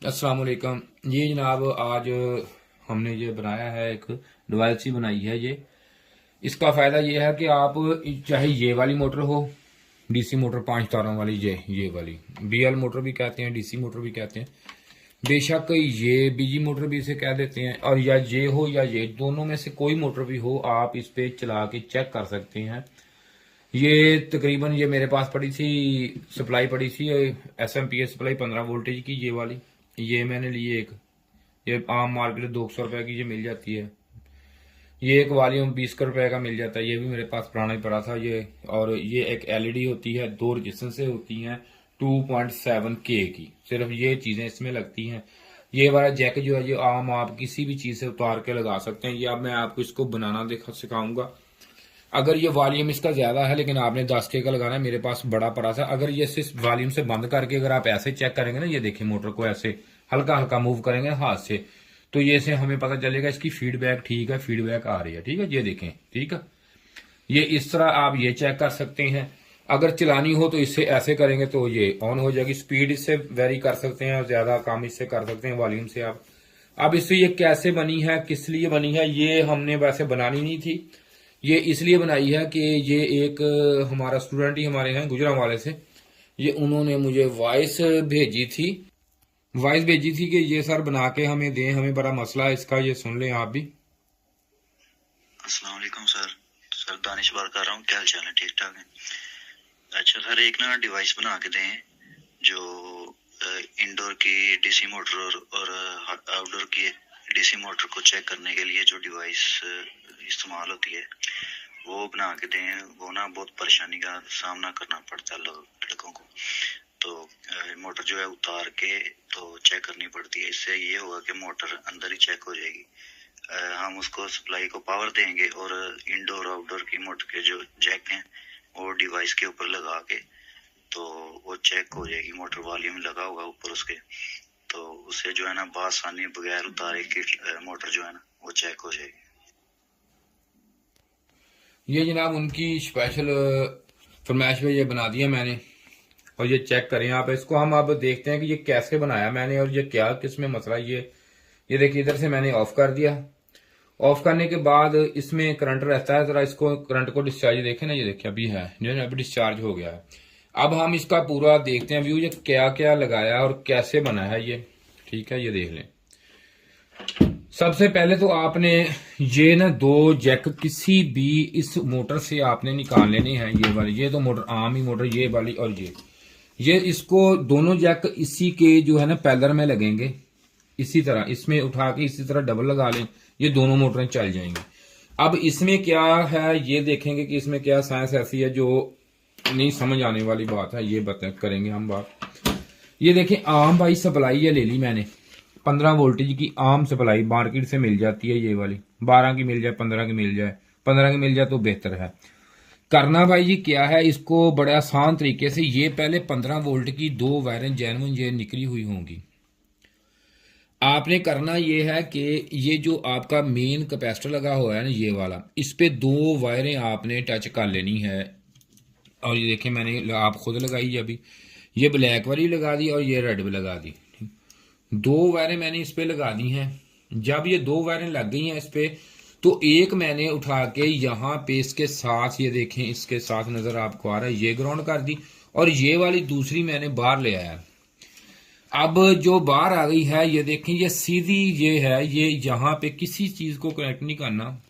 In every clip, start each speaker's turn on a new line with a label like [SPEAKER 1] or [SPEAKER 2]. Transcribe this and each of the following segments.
[SPEAKER 1] अस्सलाम वालेकुम। ये जनाब आज हमने ये बनाया है, एक डिवाइस ही बनाई है ये। इसका फ़ायदा ये है कि आप चाहे ये वाली मोटर हो, डीसी मोटर 5 तारों वाली, ये वाली बीएल मोटर भी कहते हैं, डीसी मोटर भी कहते हैं, बेशक ये बीजी मोटर भी इसे कह देते हैं, और या ये हो या ये, दोनों में से कोई मोटर भी हो, आप इस पे चला के चेक कर सकते हैं। ये तकरीबन ये मेरे पास पड़ी थी, सप्लाई पड़ी थी एसएमपीएस सप्लाई 15 वोल्टेज की, ये वाली। ये मैंने ली एक, ये आम मार्केट 200 रुपए की ये मिल जाती है। ये एक वॉल्यूम 20 रुपए का मिल जाता है, ये भी मेरे पास पुराना ही पड़ा था ये। और ये एक एलईडी होती है, 2 रजिस्टेंस से होती हैं 2.7 के की, सिर्फ ये चीजें इसमें लगती हैं। ये वाला जैक जो है ये आम आप किसी भी चीज से उतार के लगा सकते हैं। ये अब मैं आपको इसको बनाना सिखाऊंगा। अगर ये वॉल्यूम इसका ज्यादा है लेकिन आपने 10 के का लगाना है, मेरे पास बड़ा पड़ा था। अगर ये सिर्फ वॉल्यूम से बंद करके अगर आप ऐसे चेक करेंगे ना, ये देखिए मोटर को ऐसे हल्का हल्का मूव करेंगे हाथ से, तो ये से हमें पता चलेगा इसकी फीडबैक ठीक है, फीडबैक आ रही है, ठीक है। ये देखें, ठीक है। ये इस तरह आप ये चेक कर सकते हैं। अगर चलानी हो तो इससे ऐसे करेंगे तो ये ऑन हो जाएगी। स्पीड इससे वेरी कर सकते हैं और ज्यादा काम इससे कर सकते हैं वॉल्यूम से आप। अब इससे ये कैसे बनी है, किस लिए बनी है, ये हमने वैसे बनानी नहीं थी। ये इसलिए बनाई है कि ये एक हमारा स्टूडेंट ही हमारे हैं गुजरांवाले से, ये उन्होंने मुझे वॉइस भेजी थी कि ये सर बना के हमें दें, हमें बड़ा मसला है इसका, ये सुन लें आप भी।
[SPEAKER 2] अस्सलाम वालेकुम सर दानिश बात कर रहा हूँ। क्या हाल चाल है? ठीक ठाक है। अच्छा सर, एक ना डिवाइस बना के दें जो इंडोर की डीसी मोटर और आउटडोर की डीसी मोटर को चेक करने के लिए जो डिवाइस इस्तेमाल होती है वो बना के दें। वो ना बहुत परेशानी का सामना करना पड़ता है लड़कों को, तो मोटर जो है उतार के तो चेक करनी पड़ती है। इससे ये होगा कि मोटर अंदर ही चेक हो जाएगी। हम उसको सप्लाई को पावर देंगे और इंडोर आउटडोर की मोटर के जो जैक हैं वो डिवाइस के ऊपर लगा के तो वो चेक हो जाएगी। मोटर वॉल्यूम लगा होगा ऊपर उसके, तो उससे जो है ना बआसानी बगैर उतारे की मोटर जो है ना वो चेक हो जाएगी।
[SPEAKER 1] ये जनाब उनकी स्पेशल फरमाइश पे ये बना दिया मैंने, और ये चेक करें आप इसको। हम अब देखते हैं कि ये कैसे बनाया मैंने और ये क्या किसमें मसला। ये देखिए, इधर से मैंने ऑफ कर दिया। ऑफ करने के बाद इसमें करंट रहता है, जरा इसको करंट को डिस्चार्ज देखें ना, ये देखिए अभी है, अभी डिस्चार्ज हो गया है। अब हम इसका पूरा देखते हैं व्यू, ये क्या क्या लगाया और कैसे बना है ये, ठीक है। ये देख लें। सबसे पहले तो आपने ये ना 2 जैक किसी भी इस मोटर से आपने निकाल लेने हैं। ये वाली, ये तो मोटर आम ही मोटर, ये वाली और ये इसको दोनों जैक इसी के जो है ना पैलर में लगेंगे, इसी तरह इसमें उठा के इसी तरह डबल लगा लें, ये दोनों मोटरें चल जाएंगी। अब इसमें क्या है ये देखेंगे कि इसमें क्या साइंस ऐसी है जो नहीं समझ आने वाली बात है, ये करेंगे हम बात। ये देखें, आम भाई सप्लाई ये ले ली मैंने, 15 वोल्टेज की आम सप्लाई मार्केट से मिल जाती है। ये वाली 12 की मिल जाए, 15 की मिल जाए, 15 की मिल जाए तो बेहतर है। करना भाई ये क्या है, इसको बड़े आसान तरीके से, ये पहले 15 वोल्ट की 2 वायरें जेन्युइन ये निकली हुई होंगी। आपने करना ये है कि ये जो आपका मेन कैपेसिटर लगा हुआ है ना ये वाला, इस पे 2 वायरें आपने टच कर लेनी है। और ये देखिए मैंने आप खुद लगाई अभी, ये ब्लैक वाली लगा दी और ये रेड भी लगा दी। 2 वायरें मैंने इस पे लगा दी हैं। जब ये 2 वायरें लग गई हैं इस पे, तो एक मैंने उठा के यहाँ पे इसके साथ, ये देखें इसके साथ नजर आपको आ रहा है, ये ग्राउंड कर दी, और ये वाली दूसरी मैंने बाहर ले आया। अब जो बाहर आ गई है ये देखें, ये सीधी ये है, ये यहाँ पे किसी चीज को कनेक्ट नहीं करना।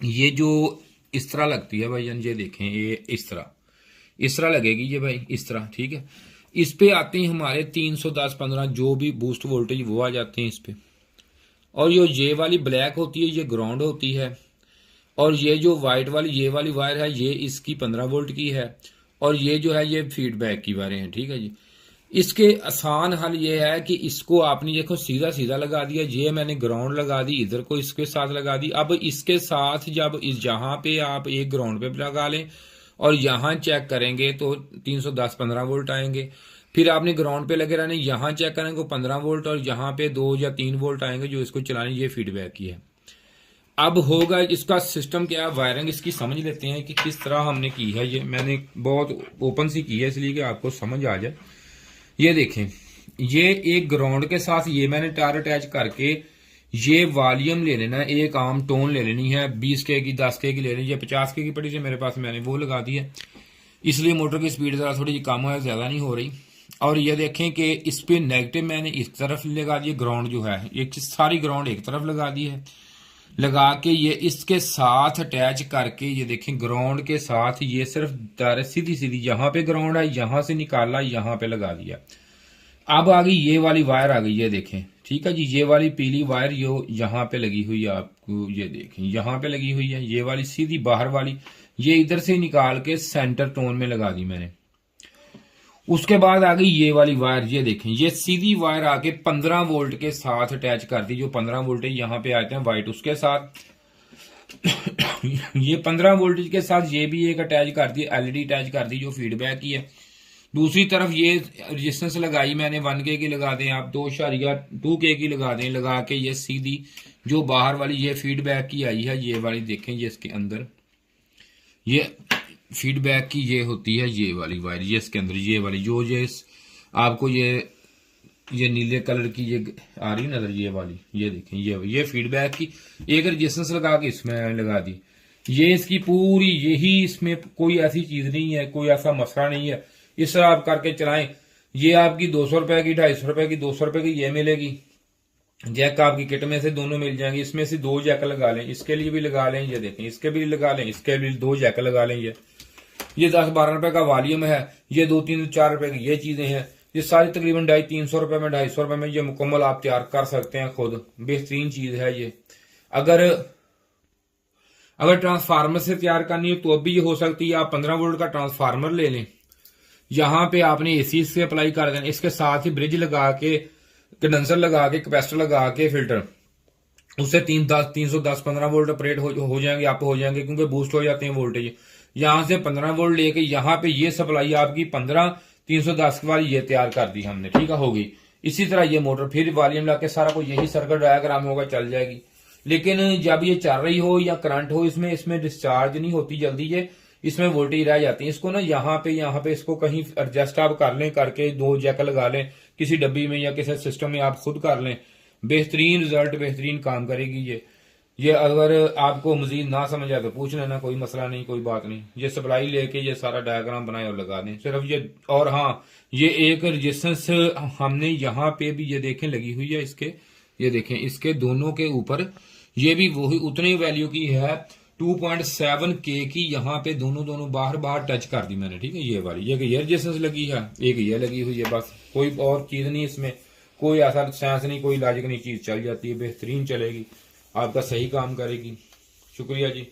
[SPEAKER 1] ये जो इस तरह लगती है भाई, ये देखें, ये इस तरह लगेगी ये भाई, इस तरह, ठीक है। इस पे आते हैं हमारे 310-15 जो भी बूस्ट वोल्टेज वो आ जाते हैं इस पे। और ये वाली ब्लैक होती है, ये ग्राउंड होती है। और ये जो व्हाइट वाली ये वाली वायर है, ये इसकी 15 वोल्ट की है। और ये जो है ये फीडबैक की वायरें हैं, ठीक है जी। इसके आसान हल ये है कि इसको आपने देखो सीधा सीधा लगा दिया, ये मैंने ग्राउंड लगा दी, इधर को इसके साथ लगा दी। अब इसके साथ जब जहां पे आप एक ग्राउंड पे लगा लें और यहां चेक करेंगे तो 310-15 वोल्ट आएंगे। फिर आपने ग्राउंड पे लगे रहने, यहां चेक करेंगे 15 वोल्ट, और यहाँ पे 2 या 3 वोल्ट आएंगे जो इसको चलाने, ये फीडबैक की है। अब होगा इसका सिस्टम क्या है, वायरिंग इसकी समझ लेते हैं कि किस तरह हमने की है। ये मैंने बहुत ओपन सी की है इसलिए कि आपको समझ आ जाए। ये देखें, ये एक ग्राउंड के साथ ये मैंने तार अटैच करके ये वॉल्यूम ले लेना, एक आम टोन ले लेनी है, 20K की 10K की ले लेनी है, 50K की पड़ी से मेरे पास, मैंने वो लगा दी है, इसलिए मोटर की स्पीड ज़रा थोड़ी कम है, ज़्यादा नहीं हो रही। और ये देखें कि इस पे नेगेटिव मैंने इस तरफ लगा दिया, ग्राउंड जो है एक सारी ग्राउंड एक तरफ लगा दी है, लगा के ये इसके साथ अटैच करके ये देखें ग्राउंड के साथ ये सिर्फ तार सीधी सीधी यहाँ पे ग्राउंड है, यहाँ से निकाला यहाँ पे लगा दिया। अब आ गई ये वाली वायर आ गई, ये देखें, ठीक है जी, ये वाली पीली वायर जो यहाँ पे लगी हुई है, आपको ये देखें यहाँ पे लगी हुई है, ये वाली सीधी बाहर वाली, ये इधर से निकाल के सेंटर टोन में लगा दी मैंने। उसके बाद आ गई ये वाली वायर, ये देखें, ये सीधी वायर आके 15 वोल्ट के साथ अटैच कर दी, जो 15 वोल्टेज यहाँ पे आते हैं वाइट, उसके साथ ये 15 वोल्टेज के साथ ये भी एक अटैच कर दी, एलईडी अटैच कर दी जो फीडबैक की है। दूसरी तरफ ये रेजिस्टेंस लगाई मैंने 1K की लगा दें आप, 2.2K की लगा दें, लगा के ये सीधी जो बाहर वाली ये फीडबैक की आई है, ये वाली देखें, ये इसके अंदर ये फीडबैक की ये होती है, ये वाली वायर, ये इसके अंदर ये वाली जो ये आपको ये नीले कलर की ये आ रही नजर, ये वाली, ये देखें, ये फीडबैक की एक रेजिस्टेंस लगा के इसमें लगा दी। ये इसकी पूरी यही, इसमें कोई ऐसी चीज नहीं है, कोई ऐसा मसला नहीं है, इस तरह आप करके चलाएं। ये आपकी 200 रुपए की, 250 रुपए की, 200 रुपए की ये मिलेगी। जैक आपकी किट में से दोनों मिल जाएंगे, इसमें से 2 जैक लगा लें, इसके लिए भी लगा लें, ये देखें, इसके भी लगा लें, इसके भी 2 जैक लगा लें। ये 10-12 रुपए का वॉल्यूम है, ये 2-3-4 रुपए की ये चीजें हैं, ये सारी तकरीबन 250-300 रुपए में, 250 रुपए में ये मुकम्मल आप तैयार कर सकते हैं खुद। बेहतरीन चीज है ये। अगर ट्रांसफार्मर से तैयार करनी है तो भी ये हो सकती है। आप 15 वोल्ट का ट्रांसफार्मर ले लें, यहाँ पे आपने एसी से अप्लाई कर देना, इसके साथ ही ब्रिज लगा के, कंडेंसर लगा के, कैपेसिटर लगा के, फिल्टर, उससे 310-15 वोल्ट ऑपरेट हो जाएंगे, आप हो जाएंगे, क्योंकि बूस्ट हो जाते हैं वोल्टेज। यहां से 15 वोल्ट लेके यहाँ पे ये सप्लाई आपकी 15-310 वाली ये तैयार कर दी हमने, ठीक है, होगी। इसी तरह ये मोटर फिर वॉल्यूम लाके सारा कुछ यही सर्किट डायग्राम होगा, चल जाएगी। लेकिन जब ये चल रही हो या करंट हो, इसमें डिस्चार्ज नहीं होती जल्दी, ये इसमें वोल्टेज रह जाती है। इसको ना यहाँ पे इसको कहीं एडजस्ट आप कर लें, करके 2 जैक लगा लें किसी डब्बी में या किसी सिस्टम में, आप खुद कर लें, बेहतरीन रिजल्ट, बेहतरीन काम करेगी ये। अगर आपको मजीद ना समझ आए तो पूछ लेना, कोई मसला नहीं, कोई बात नहीं। ये सप्लाई लेके ये सारा डायग्राम बनाए और लगा दें सिर्फ ये। और हाँ, ये एक रेजिस्टेंस हमने यहाँ पे भी ये देखें लगी हुई है, इसके ये देखें, इसके दोनों के ऊपर ये भी वही उतनी वैल्यू की है, 2.7K की, यहाँ पे दोनों बाहर टच कर दी मैंने, ठीक है। ये वाली ये रेजिस्टेंस लगी है, एक ये लगी हुई है, बस कोई और चीज नहीं इसमें, कोई ऐसा साइंस नहीं, कोई लॉजिक नहीं, चीज चल जाती है, बेहतरीन चलेगी, आपका सही काम करेगी। शुक्रिया जी।